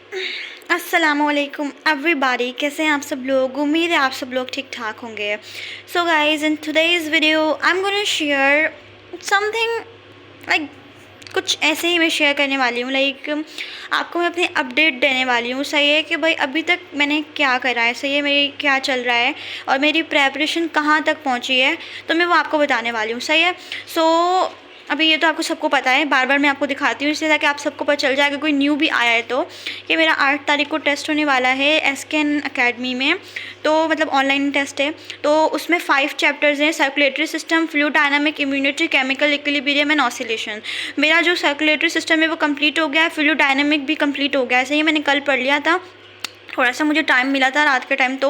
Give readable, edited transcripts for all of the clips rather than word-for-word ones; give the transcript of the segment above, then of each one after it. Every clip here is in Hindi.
अस्सलामुअलैकुम एवरीबॉडी, कैसे हैं आप सब लोग। उम्मीद है आप सब लोग ठीक ठाक होंगे। So guys, in today's video I am gonna share something like कुछ ऐसे ही मैं शेयर करने वाली हूँ। लाइक आपको मैं अपनी अपडेट देने वाली हूँ। सही है कि भाई अभी तक मैंने क्या करा है, सही है मेरी क्या चल रहा है और मेरी प्रेपरेशन कहाँ तक पहुँची है, तो मैं वो आपको बताने वाली हूँ। सही है। सो अभी ये तो आपको सबको पता है, बार बार मैं आपको दिखाती हूँ इसलिए ताकि आप सबको पता चल जाए, अगर कोई न्यू भी आया है तो, कि मेरा 8 तारीख को टेस्ट होने वाला है एसकेन अकेडमी में। तो मतलब ऑनलाइन टेस्ट है। तो उसमें 5 चैप्टर्स हैं, circulatory system, fluid dynamic, immunity, chemical equilibrium and oscillation. मेरा जो सर्कुलेटरी सिस्टम है वो कंप्लीट हो गया है, फ्लूइड डायनामिक भी कंप्लीट हो गया है। सही है, मैंने कल पढ़ लिया था, थोड़ा सा मुझे टाइम मिला था रात के टाइम तो।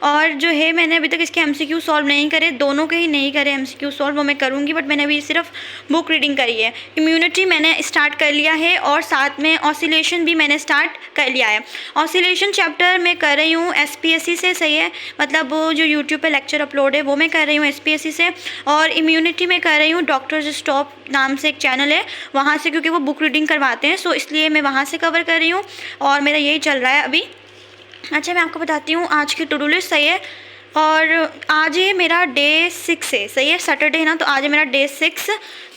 और जो है मैंने अभी तक इसके एमसीक्यू सॉल्व नहीं करे, दोनों के ही नहीं करे एमसीक्यू सॉल्व, वो मैं करूँगी, बट मैंने अभी सिर्फ बुक रीडिंग करी है। इम्यूनिटी मैंने स्टार्ट कर लिया है और साथ में ऑसिलेशन भी मैंने स्टार्ट कर लिया है। ऑसिलेशन चैप्टर मैं कर रही हूँ एसपीएससी से। सही है, मतलब वो जो यूट्यूब पे लेक्चर अपलोड है वो मैं कर रही हूँ एसपीएससी से। और इम्यूनिटी में कर रही हूँ डॉक्टर्स स्टॉप नाम से एक चैनल है वहाँ से, क्योंकि वो बुक रीडिंग करवाते हैं, सो इसलिए मैं वहाँ से कवर कर रही हूँ और मेरा यही चल रहा है अभी। अच्छा, मैं आपको बताती हूँ आज की टू डू लिस्ट। सही है, और आज है मेरा डे 6 है। सही है, सैटरडे है ना, तो आज है मेरा डे 6।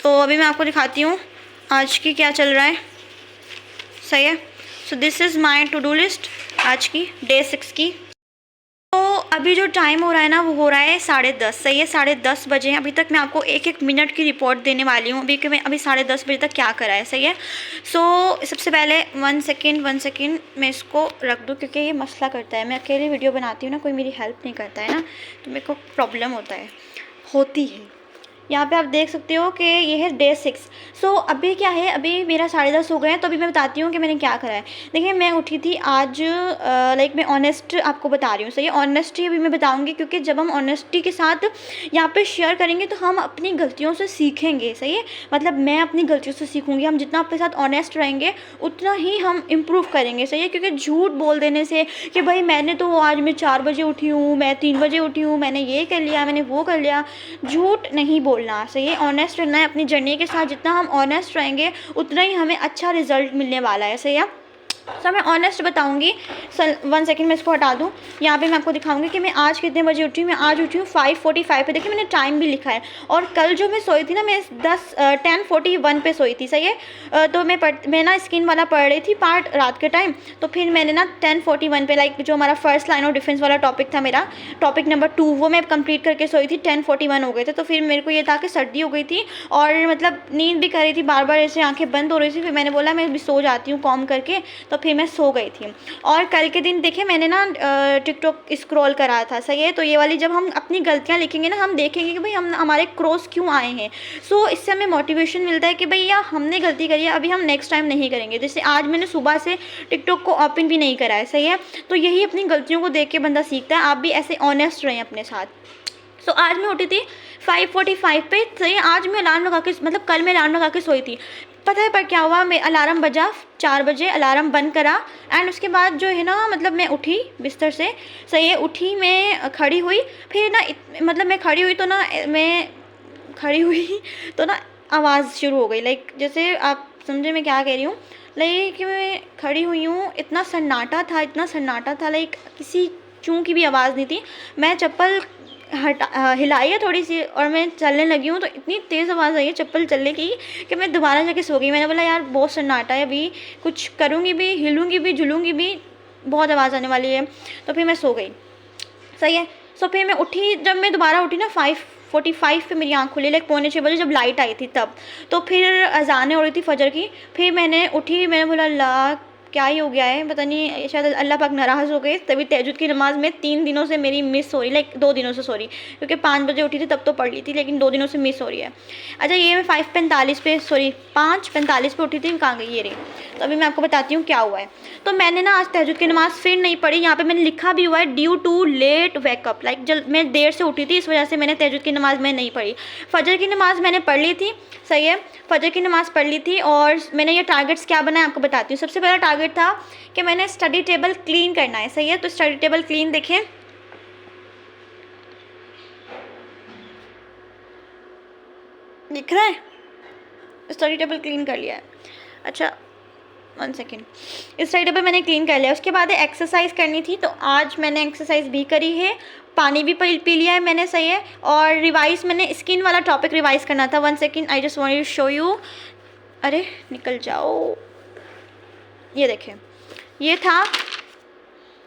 तो अभी मैं आपको दिखाती हूँ आज की क्या चल रहा है। सही है, so this is my to do list आज की डे 6 की। तो अभी जो टाइम हो रहा है ना वो हो रहा है 10:30। सही है, 10:30 बजे हैं। अभी तक मैं आपको एक एक मिनट की रिपोर्ट देने वाली हूँ अभी कि मैं अभी 10:30 बजे तक क्या करा है। सही है। सो सबसे पहले 1 सेकेंड मैं इसको रख दूँ, क्योंकि ये मसला करता है, मैं अकेली वीडियो बनाती हूँ ना, कोई मेरी हेल्प नहीं करता है ना, तो मेरे को प्रॉब्लम होती है। यहाँ पे आप देख सकते हो कि ये है डे 6। सो अभी क्या है, अभी मेरा 10:30 हो गए हैं, तो अभी मैं बताती हूँ कि मैंने क्या करा है। देखिए, मैं उठी थी आज, लाइक मैं ऑनेस्ट आपको बता रही हूँ। सही है, ऑनेस्टी अभी मैं बताऊँगी, क्योंकि जब हम ऑनेस्टी के साथ यहाँ पे शेयर करेंगे तो हम अपनी गलतियों से सीखेंगे। सही है, मतलब मैं अपनी गलतियों से सीखूँगी। हम जितना अपने साथ ऑनेस्ट रहेंगे उतना ही हम इम्प्रूव करेंगे। सही है, क्योंकि झूठ बोल देने से कि भाई मैंने तो आज मैं 4 बजे उठी हूँ, मैं 3 बजे उठी हूँ, मैंने ये कर लिया, मैंने वो कर लिया, झूठ नहीं बोलना। सही है, ऑनेस्ट रहना है अपनी जर्नी के साथ। जितना हम ऑनेस्ट रहेंगे उतना ही हमें अच्छा रिजल्ट मिलने वाला है। सही है, सर मैं ऑनेस्ट बताऊंगी। सर 1 सेकेंड मैं इसको हटा दूँ। यहाँ पे मैं आपको दिखाऊंगी कि मैं आज कितने बजे उठी हूँ। मैं आज उठी हूँ 5:45 पे। देखिए, मैंने टाइम भी लिखा है। और कल जो मैं सोई थी ना, मैं 10:41 पे सोई थी। सही है, तो मैं ना स्किन वाला पढ़ रही थी पार्ट रात के टाइम। तो फिर मैंने ना 10:41 पे, लाइक जो हमारा फर्स्ट लाइन ऑफ डिफेंस वाला टॉपिक था, मेरा टॉपिक नंबर 2, वो मैं कंप्लीट करके सोई थी। 10:41 हो गए थे। तो फिर मेरे को ये था कि सर्दी हो गई थी और मतलब नींद भी कर रही थी, बार बार ऐसे आंखें बंद हो रही थी। फिर मैंने बोला मैं भी सो जाती हूँ कॉम करके, तो फिर मैं सो गई थी। और कल के दिन देखे मैंने ना टिकटॉक स्क्रॉल करा था। सही है, तो ये वाली जब हम अपनी गलतियाँ लिखेंगे ना, हम देखेंगे कि भाई हम हमारे क्रॉस क्यों आए हैं। सो इससे हमें मोटिवेशन मिलता है कि भाई यार हमने गलती करी है, अभी हम नेक्स्ट टाइम नहीं करेंगे। जैसे आज मैंने सुबह से टिकटॉक को ओपन भी नहीं करा है। सही है, तो यही अपनी गलतियों को देख के बंदा सीखता है। आप भी ऐसे ऑनेस्ट रहें अपने साथ। सो आज मैं उठी थी 5:45 पे। सही है, आज मैं अलार्म लगा के, मतलब कल मैं अलार्म लगा के सोई थी। पता है पर क्या हुआ, मैं अलार्म बजा 4 बजे, अलार्म बंद करा एंड उसके बाद जो है ना, मतलब मैं उठी बिस्तर से। सही है, उठी, मैं खड़ी हुई, फिर ना मतलब मैं खड़ी हुई तो ना, मैं खड़ी हुई तो ना आवाज़ शुरू हो गई। लाइक जैसे आप समझे मैं क्या कह रही हूँ। लाइक मैं खड़ी हुई हूँ, इतना सन्नाटा था, इतना सन्नाटा था, लाइक किसी चूँ की भी आवाज़ नहीं थी। मैं चप्पल हिलाई है थोड़ी सी और मैं चलने लगी हूँ, तो इतनी तेज़ आवाज़ आई है चप्पल चलने की कि मैं दोबारा जाके सो गई। मैंने बोला यार बहुत सन्नाटा है, अभी कुछ करूँगी भी, हिलूँगी भी, झुलूँगी भी, बहुत आवाज़ आने वाली है। तो फिर मैं सो गई। सही है, सो फिर मैं उठी, जब मैं दोबारा उठी ना 5:45 पे मेरी आँख खुली, लाइक 5:45 जब लाइट आई थी तब। तो फिर अज़ानें हो रही थी फजर की। फिर मैंने उठी, मैंने बोला अल्लाह क्या ही हो गया है, पता नहीं शायद अल्लाह पाक नाराज़ हो गए, तभी तहज्जुद की नमाज़ में 3 दिनों से मेरी मिस हो रही, लाइक 2 दिनों से सॉरी, क्योंकि 5 बजे उठी थी तब तो पढ़ ली थी, लेकिन 2 दिनों से मिस हो रही है। अच्छा, ये मैं 5:45 पे, सॉरी 5:45 पे उठी थी, कहाँ गई ये रही। तो अभी मैं आपको बताती हूँ क्या हुआ है। तो मैंने ना आज तहज्जुद की नमाज़ फिर नहीं पढ़ी। यहाँ पे मैंने लिखा भी हुआ है due to late wake up, like जब मैं देर से उठी थी इस वजह से मैंने तहज्जुद की नमाज़ में नहीं पढ़ी। फजर की नमाज़ मैंने पढ़ ली थी। सही है, फजर की नमाज़ पढ़ ली थी और मैंने ये टारगेट्स क्या बनाए आपको बताती हूँ। सबसे पहला टारगेट था कि मैंने स्टडी टेबल क्लीन करना है। सही है, तो स्टडी टेबल क्लीन देखें, दिख रहा है, स्टडी टेबल क्लीन कर लिया है। अच्छा, 1 सेकेंड, इस साइड पे मैंने क्लीन कर लिया। उसके बाद एक्सरसाइज करनी थी, तो आज मैंने एक्सरसाइज भी करी है, पानी भी पी लिया है मैंने, सही है। और रिवाइज मैंने स्किन वाला टॉपिक रिवाइज करना था। 1 second, I just want to show you. अरे निकल जाओ, ये देखें, ये था,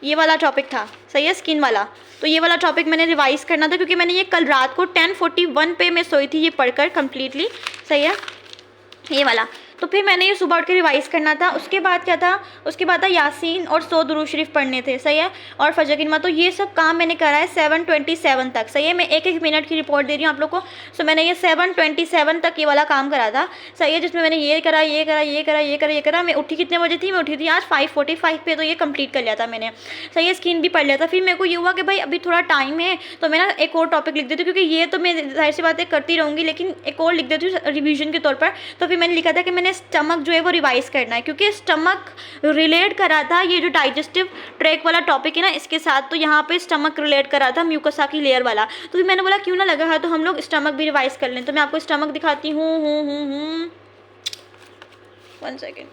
ये वाला टॉपिक था, सही है, स्किन वाला। तो ये वाला टॉपिक मैंने रिवाइज करना था, क्योंकि मैंने ये कल रात को 10:41 पे मैं सोई थी ये पढ़कर कम्प्लीटली, सही है, ये वाला। तो फिर मैंने ये सुबह उठ के रिवाइज़ करना था। उसके बाद क्या था, उसके बाद था यासीन और 100 दुरूद शरीफ पढ़ने थे, सही है, और फजर की नमाज़। तो ये सब काम मैंने करा है 7:27 तक, सही है। मैं एक एक मिनट की रिपोर्ट दे रही हूँ आप लोग को। सो मैंने ये 7:27 तक ये वाला काम करा था, सही है, जिसमें मैंने ये करा, ये करा, ये करा, ये करा, ये करा। मैं उठी कितने बजे थी, मैं उठी थी आज 5:45 पे, तो ये कंप्लीट कर लिया था मैंने, सही है। स्किन भी पढ़ लिया था। फिर मेरे को ये हुआ कि भाई अभी थोड़ा टाइम है, तो मैं ना एक और टॉपिक लिख देती हूँ, क्योंकि ये तो मैं जाहिर सी बातें करती रहूँगी, लेकिन एक और लिख देती हूँ रिविजन के तौर पर। तो फिर मैंने लिखा था कि मैंने स्टमक जो है वो रिवाइज करना है, क्योंकि स्टमक रिलेट करा था ये जो डाइजेस्टिव ट्रैक वाला टॉपिक है ना इसके साथ। तो यहाँ पे स्टमक रिलेट करा था म्यूकोसा की लेयर वाला। तो फिर मैंने बोला क्यों ना लगा है तो हम लोग स्टमक भी रिवाइज कर लें। तो मैं आपको स्टमक दिखाती हूँ। 1 सेकेंड,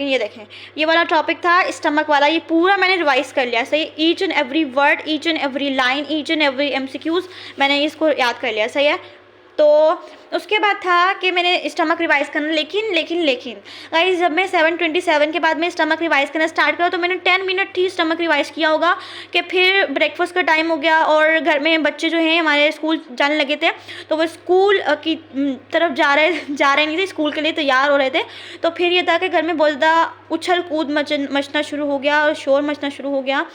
ये देखें, ये वाला टॉपिक था स्टमक वाला। ये पूरा मैंने रिवाइज कर लिया, सही, each and every word, each and every line, each and every MCQs मैंने इसको याद कर लिया, सही है। तो उसके बाद था कि मैंने स्टमक रिवाइज़ करना, लेकिन गाइस जब मैं 7:27 के बाद में स्टमक रिवाइज़ करना स्टार्ट करा, तो मैंने 10 मिनट ही स्टमक रिवाइज़ किया होगा कि फिर ब्रेकफास्ट का टाइम हो गया और घर में बच्चे जो हैं हमारे स्कूल जाने लगे थे, तो वो स्कूल की तरफ जा रहे नहीं थे, स्कूल के लिए तैयार हो रहे थे। तो फिर ये था कि घर में बहुत ज़्यादा उछल कूद मचना शुरू हो गया और शोर मचना शुरू हो गया।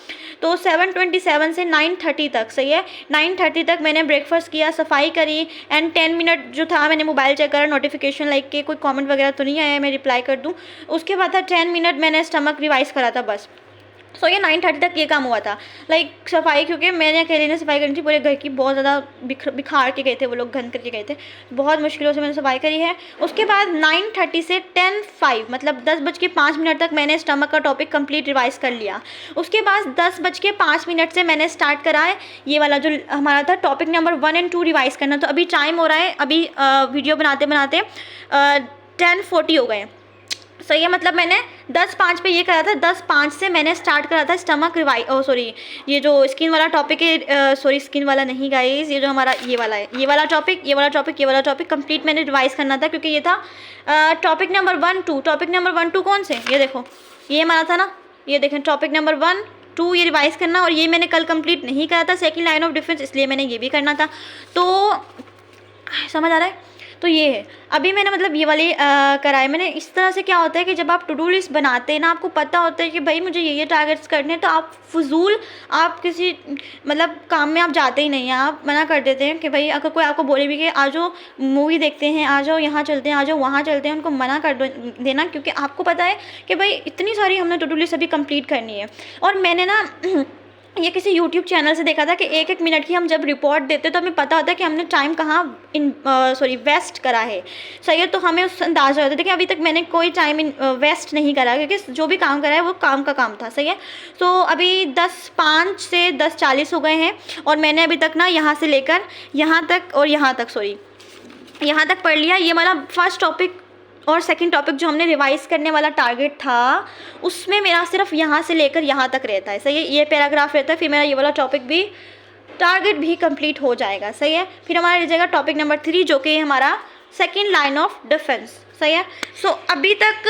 तो 7:27 से 9:30 तक, सही है, 9:30 तक मैंने ब्रेकफास्ट किया, सफाई करी, एंड 10 मिनट जो था मैंने मोबाइल चेक करा, नोटिफिकेशन लाइक के कोई कमेंट वगैरह तो नहीं आया, मैं रिप्लाई कर दूं। उसके बाद था 10 मिनट मैंने स्टमक रिवाइज करा था बस। सो ये 9:30 तक ये काम हुआ था, लाइक सफाई, क्योंकि मैंने अकेले ने सफाई करनी थी पूरे घर की, बहुत ज़्यादा बिखार के गए थे वो लोग, घन करके गए थे, बहुत मुश्किलों से मैंने सफाई करी है। उसके बाद 9:30 से 10:05 मतलब 10:05 तक मैंने स्टमक का टॉपिक कंप्लीट रिवाइज कर लिया। उसके बाद 10:05 से मैंने स्टार्ट करा है ये वाला जो हमारा था टॉपिक नंबर 1 और 2 रिवाइज करना। तो अभी टाइम हो रहा है, अभी वीडियो बनाते बनाते 10:40 हो गए, सही है, मतलब मैंने 10:05 पे ये करा था। 10:05 से मैंने स्टार्ट करा था स्टमक सॉरी, ये जो स्किन वाला टॉपिक है, सॉरी स्किन वाला नहीं गाइस, ये जो हमारा ये वाला है, ये वाला टॉपिक कंप्लीट मैंने रिवाइज करना था, क्योंकि ये था टॉपिक नंबर 1, 2। टॉपिक नंबर 1, 2 कौन से, ये देखो, ये हमारा था ना, ये देखें टॉपिक नंबर 1, 2 ये रिवाइज करना, और ये मैंने कल कंप्लीट नहीं करा था, सेकेंड लाइन ऑफ डिफेंस, इसलिए मैंने ये भी करना था। तो समझ आ रहा है। तो ये है, अभी मैंने मतलब ये वाली कराए मैंने। इस तरह से क्या होता है कि जब आप टू डू लिस्ट बनाते हैं ना, आपको पता होता है कि भाई मुझे ये टारगेट्स करने हैं, तो आप फजूल आप किसी मतलब काम में आप जाते ही नहीं हैं, आप मना कर देते हैं कि भाई अगर कोई आपको बोले भी कि आ जाओ मूवी देखते हैं, आ जाओ यहाँ चलते हैं, आ जाओ वहाँ चलते हैं, उनको मना कर देना, क्योंकि आपको पता है कि भाई इतनी सारी हमने टू डू लिस्ट अभी कंप्लीट करनी है। और मैंने ना ये किसी YouTube चैनल से देखा था कि 1-1 मिनट की हम जब रिपोर्ट देते तो हमें पता होता है कि हमने टाइम कहाँ वेस्ट करा है, सही है। तो हमें उस अंदाज़ा होता था कि अभी तक मैंने कोई टाइम वेस्ट नहीं करा, क्योंकि जो भी काम करा है वो काम का काम था, सही है। तो अभी 10:05 से 10:40 हो गए हैं, और मैंने अभी तक ना यहाँ से लेकर यहाँ तक और यहाँ तक पढ़ लिया। ये वाला फर्स्ट टॉपिक और सेकंड टॉपिक जो हमने रिवाइज करने वाला टारगेट था, उसमें मेरा सिर्फ यहाँ से लेकर यहाँ तक रहता है, सही है, ये पैराग्राफ रहता है, फिर मेरा ये वाला टॉपिक भी टारगेट भी कंप्लीट हो जाएगा, सही है। फिर हमारा रह जाएगा टॉपिक नंबर 3 जो कि हमारा सेकंड लाइन ऑफ डिफेंस, सही है। सो अभी तक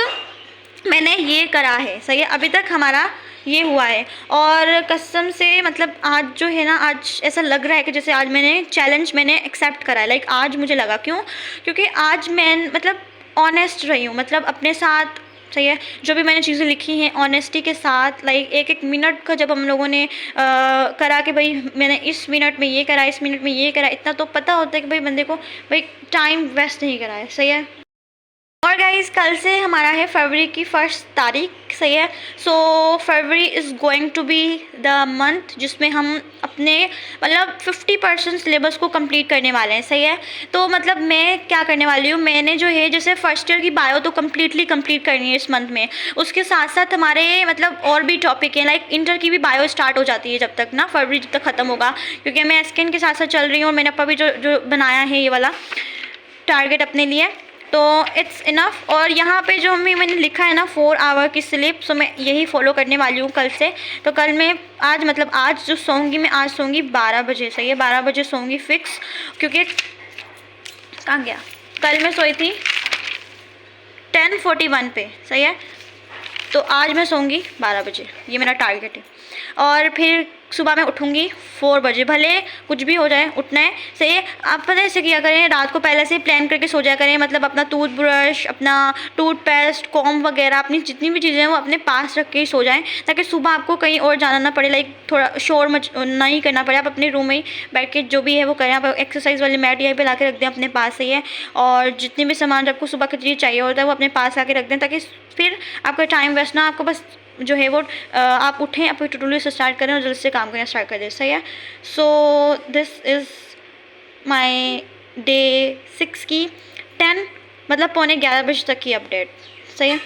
मैंने ये करा है, सही है, अभी तक हमारा ये हुआ है। और कसम से मतलब आज जो है ना, आज ऐसा लग रहा है कि जैसे आज मैंने चैलेंज एक्सेप्ट करा है, लाइक आज मुझे लगा, क्योंकि आज मैं मतलब ऑनेस्ट रही हूँ, मतलब अपने साथ, सही है, जो भी मैंने चीज़ें लिखी हैं ऑनेस्टी के साथ, लाइक 1-1 मिनट का जब हम लोगों ने करा कि भाई मैंने इस मिनट में ये करा, इस मिनट में ये करा, इतना तो पता होता है कि भाई बंदे को भाई टाइम वेस्ट नहीं करा है, सही है। और गाइस कल से हमारा है फरवरी की 1 तारीख, सही है। So February is going to be the month जिसमें हम अपने मतलब 50% सिलेबस को कंप्लीट करने वाले हैं, सही है। तो मतलब मैं क्या करने वाली हूँ, मैंने जो है जैसे फर्स्ट ईयर की बायो तो कंप्लीट करनी है इस मंथ में, उसके साथ साथ हमारे मतलब और भी टॉपिक हैं, लाइक इंटर की भी बायो स्टार्ट हो जाती है जब तक ना, फरवरी जब तक ख़त्म होगा, क्योंकि मैं स्किन के साथ साथ चल रही हूँ। और मैंने अपना भी जो बनाया है ये वाला टारगेट अपने लिए, तो इट्स इनफ। और यहाँ पे जो मैंने लिखा है ना 4 आवर की स्लीप, सो मैं यही फॉलो करने वाली हूँ कल से। तो कल मैं आज जो सोऊंगी, मैं आज सोऊंगी 12 बजे, सही है, 12 बजे सोऊंगी फिक्स। क्योंकि कहाँ गया, कल मैं सोई थी 10:41 पे, सही है। तो आज मैं सोऊंगी 12 बजे, ये मेरा टारगेट है। और फिर सुबह मैं उठूँगी 4 बजे, भले कुछ भी हो जाए, उठना है, सही है। आप पता है ऐसे किया करें, रात को पहले से प्लान करके सो जाया करें, मतलब अपना टूथब्रश, अपना टूथपेस्ट, कॉम्ब वगैरह, अपनी जितनी भी चीज़ें हैं वो अपने पास रख के ही सो जाएं, ताकि सुबह आपको कहीं और जाना ना पड़े, लाइक थोड़ा शोर नहीं करना पड़े। आप अपने रूम में ही बैठ के जो भी है वो करें। आप एक्सरसाइज वाली मैट यहीं पे ला के रख दें अपने पास, सही है। और जितने भी सामान आपको सुबह के लिए चाहिए होता है वो अपने पास ला के रख दें, ताकि फिर आपका टाइम वेस्ट ना, आपको बस जो है वो आप उठें, आप टू डू लिस्ट स्टार्ट करें और जल्द से काम करना स्टार्ट कर दें, सही है। So this is my day 6 की 10 मतलब 11:15 बजे तक की अपडेट, सही है।